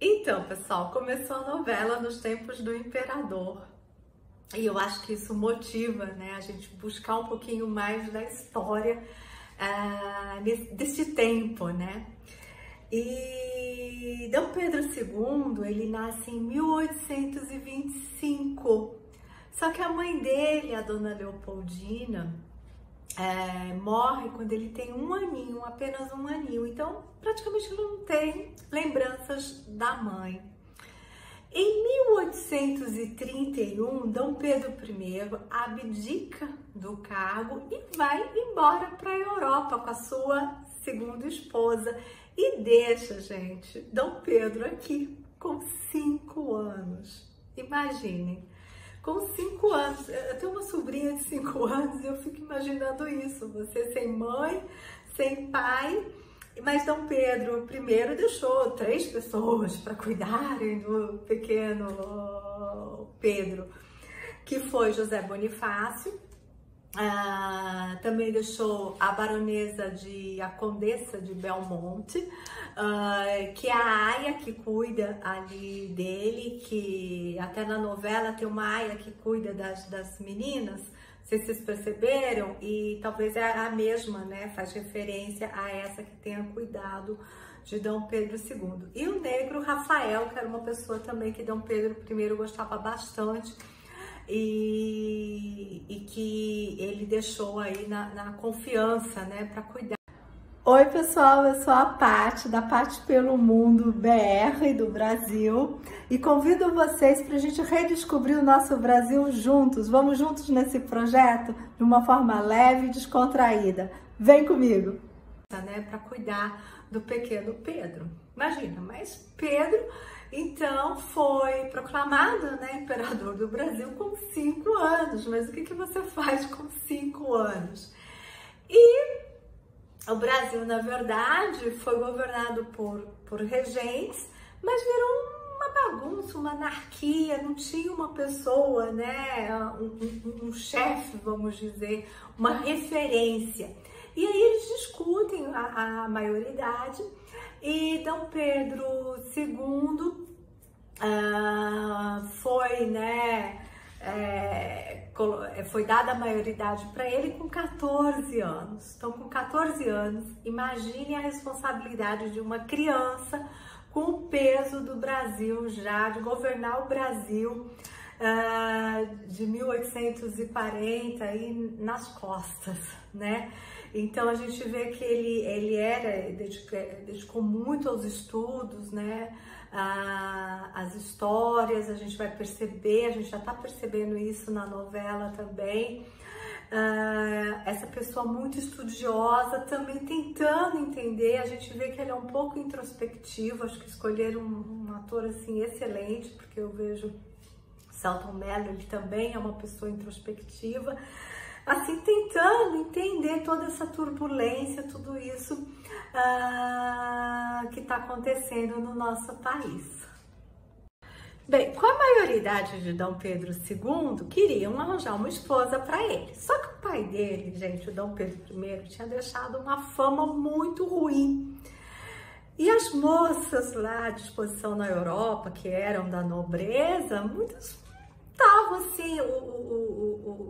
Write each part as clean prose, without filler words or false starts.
Então, pessoal, começou a novela nos tempos do imperador. E eu acho que isso motiva, né, a gente buscar um pouquinho mais da história desse tempo, né? E Dom Pedro II, ele nasce em 1825. Só que a mãe dele, a Dona Leopoldina, morre quando ele tem um aninho, apenas um aninho. Então, praticamente ele não tem lembranças da mãe. Em 1831, Dom Pedro I abdica do cargo e vai embora para a Europa com a sua segunda esposa e deixa, gente, Dom Pedro aqui com 5 anos. Imaginem, com 5 anos. Eu tenho uma sobrinha de 5 anos e eu fico imaginando isso, você sem mãe, sem pai. Mas Dom Pedro I deixou 3 pessoas para cuidarem do pequeno Pedro, que foi José Bonifácio. Também deixou a condessa de Belmonte, que é a aia que cuida ali dele, que até na novela tem uma aia que cuida das meninas. Não sei se vocês perceberam, e talvez é a mesma, né? Faz referência a essa que tenha cuidado de Dom Pedro II. E o negro Rafael, que era uma pessoa também que Dom Pedro I gostava bastante e que ele deixou aí na confiança, né, para cuidar. Oi pessoal, eu sou a Paty, da Paty pelo Mundo BR do Brasil, e convido vocês para a gente redescobrir o nosso Brasil juntos. Vamos juntos nesse projeto de uma forma leve e descontraída. Vem comigo! Né, para cuidar do pequeno Pedro. Imagina, mas Pedro então foi proclamado, né, imperador do Brasil com 5 anos. Mas o que você faz com 5 anos? E o Brasil, na verdade, foi governado por regentes, mas virou uma bagunça, uma anarquia, não tinha uma pessoa, né, um chefe, vamos dizer, uma referência. E aí eles discutem a maioridade e Dom Pedro II foi, né, foi dada a maioridade para ele com 14 anos. Então, com 14 anos, imagine a responsabilidade de uma criança com o peso do Brasil já, de governar o Brasil de 1840 aí nas costas, né? Então, a gente vê que ele dedicou muito aos estudos, né? As histórias, a gente vai perceber, a gente já está percebendo isso na novela também. Essa pessoa muito estudiosa, também tentando entender, a gente vê que ele é um pouco introspectivo. Acho que escolheram um ator assim excelente, porque eu vejo Selton Mello, ele também é uma pessoa introspectiva, assim, tentando entender toda essa turbulência, tudo isso que está acontecendo no nosso país. Bem, com a maioridade de Dom Pedro II, queriam arranjar uma esposa para ele. Só que o pai dele, gente, o Dom Pedro I, tinha deixado uma fama muito ruim. E as moças lá à disposição na Europa, que eram da nobreza, muitas estavam assim,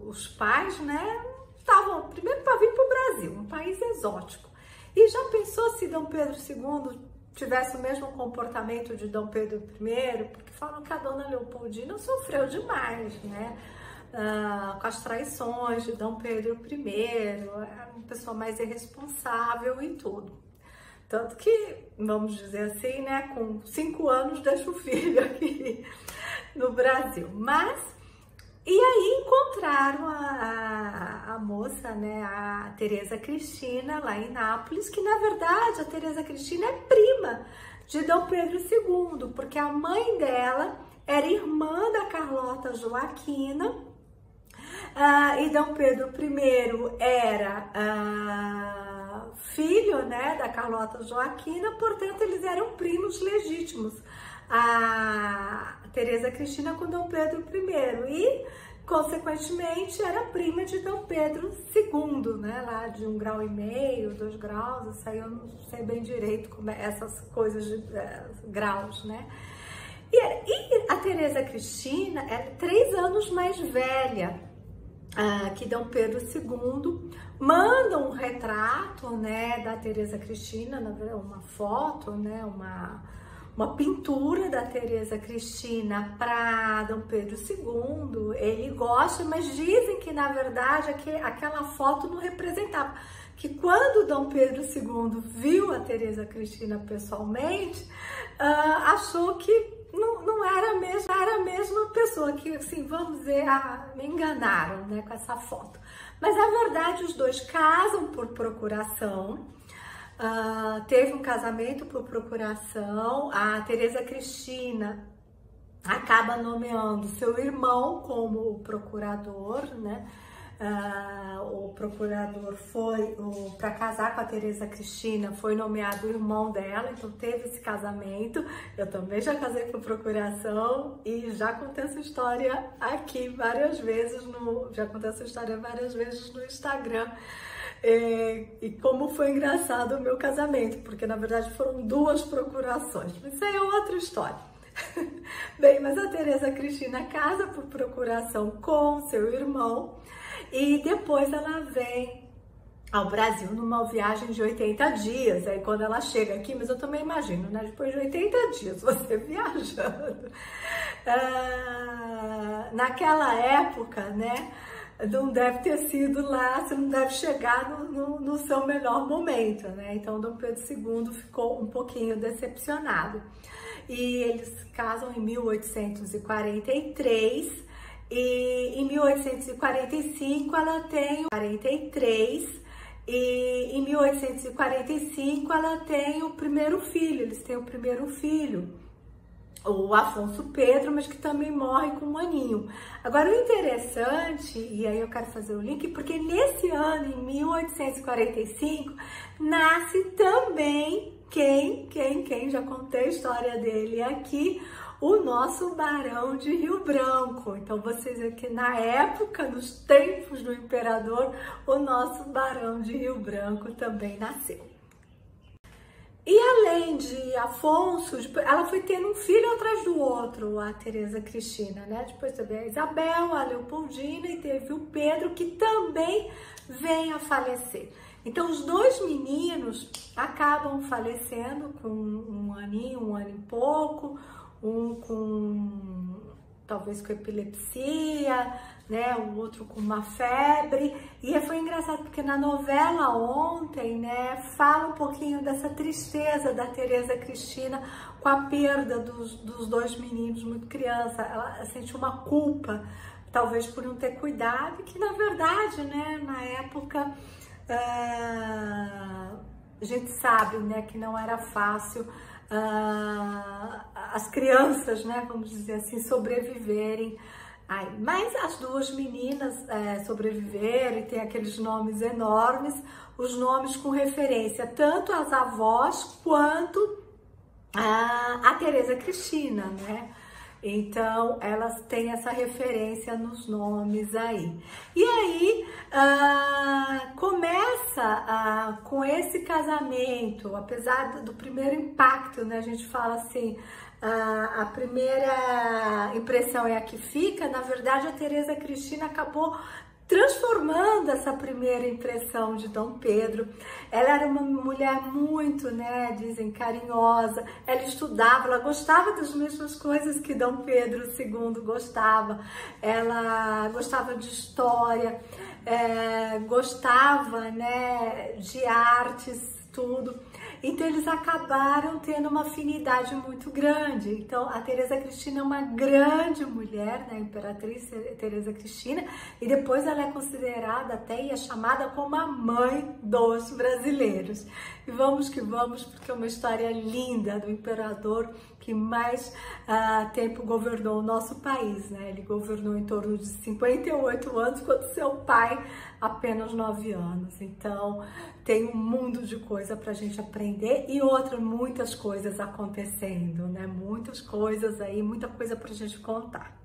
os pais, né, estavam primeiro para vir para o Brasil, um país exótico. E já pensou se Dom Pedro II tivesse o mesmo comportamento de Dom Pedro I? Porque falam que a Dona Leopoldina sofreu demais, né, com as traições de Dom Pedro I, era uma pessoa mais irresponsável e tudo. Tanto que, vamos dizer assim, né, com 5 anos deixa o filho aqui no Brasil. Mas, e aí encontraram a moça, né, a Teresa Cristina, lá em Nápoles, que na verdade a Teresa Cristina é prima de Dom Pedro II, porque a mãe dela era irmã da Carlota Joaquina, e Dom Pedro I era filho, né, da Carlota Joaquina, portanto eles eram primos legítimos. A Teresa Cristina com Dom Pedro I. E consequentemente era prima de Dom Pedro II, né, lá de 1,5 grau, 2 graus, isso aí eu não sei bem direito como é essas coisas de graus, né. E a Teresa Cristina é 3 anos mais velha que Dom Pedro II. Manda um retrato, né, da Teresa Cristina, uma foto, né, uma pintura da Teresa Cristina para Dom Pedro II. Ele gosta, mas dizem que na verdade aquela foto não representava, que quando Dom Pedro II viu a Teresa Cristina pessoalmente, achou que não era a mesma pessoa, que assim, vamos dizer, me enganaram, né, com essa foto. Mas na verdade os dois casam por procuração. Teve um casamento por procuração. A Teresa Cristina acaba nomeando seu irmão como procurador, né? O procurador foi para casar com a Teresa Cristina, foi nomeado o irmão dela, então teve esse casamento. Eu também já casei por procuração e já contei essa história aqui várias vezes no Instagram. E como foi engraçado o meu casamento, porque na verdade foram 2 procurações, mas isso aí é outra história. Bem, mas a Teresa Cristina casa por procuração com seu irmão e depois ela vem ao Brasil numa viagem de 80 dias. Aí quando ela chega aqui, mas eu também imagino, né? Depois de 80 dias você viajando. Naquela época, né? Não deve ter sido lá, você não deve chegar no seu melhor momento, né? Então Dom Pedro II ficou um pouquinho decepcionado. E eles casam em 1843 e em 1845 ela tem 43 e em 1845 ela tem o primeiro filho, eles têm o primeiro filho, o Afonso Pedro, mas que também morre com 1 aninho. Agora o interessante, e aí eu quero fazer o link, porque nesse ano, em 1845, nasce também quem, já contei a história dele aqui, o nosso Barão de Rio Branco. Então vocês veem que na época, nos tempos do imperador, o nosso Barão de Rio Branco também nasceu. E além de Afonso, ela foi tendo um filho atrás do outro, a Teresa Cristina, né? Depois teve a Isabel, a Leopoldina e teve o Pedro, que também vem a falecer. Então os 2 meninos acabam falecendo com 1 aninho, 1 ano e pouco, um com talvez com epilepsia, né, o outro com uma febre. E foi engraçado porque na novela ontem, né, fala um pouquinho dessa tristeza da Teresa Cristina com a perda dos 2 meninos muito criança. Ela sente uma culpa, talvez por não ter cuidado, que na verdade, né, na época a gente sabe, né, que não era fácil as crianças, né, vamos dizer assim, sobreviverem. Mas as 2 meninas sobreviveram e tem aqueles nomes enormes, os nomes com referência tanto às avós quanto a Teresa Cristina, né? Então elas têm essa referência nos nomes aí. E aí começa com esse casamento, apesar do primeiro impacto, né? A gente fala assim, a primeira impressão é a que fica. Na verdade, a Teresa Cristina acabou transformando essa primeira impressão de Dom Pedro. Ela era uma mulher muito, né, dizem, carinhosa. Ela estudava, ela gostava das mesmas coisas que Dom Pedro II gostava. Ela gostava de história, gostava, né, de artes, tudo. Então eles acabaram tendo uma afinidade muito grande. Então a Teresa Cristina é uma grande mulher, né, a Imperatriz Teresa Cristina, e depois ela é considerada até e é chamada como a mãe dos brasileiros. E vamos que vamos, porque é uma história linda do imperador que mais tempo governou o nosso país, né? Ele governou em torno de 58 anos, enquanto seu pai apenas 9 anos. Então tem um mundo de coisa para a gente aprender e muitas coisas acontecendo, né? Muitas coisas aí, muita coisa para a gente contar.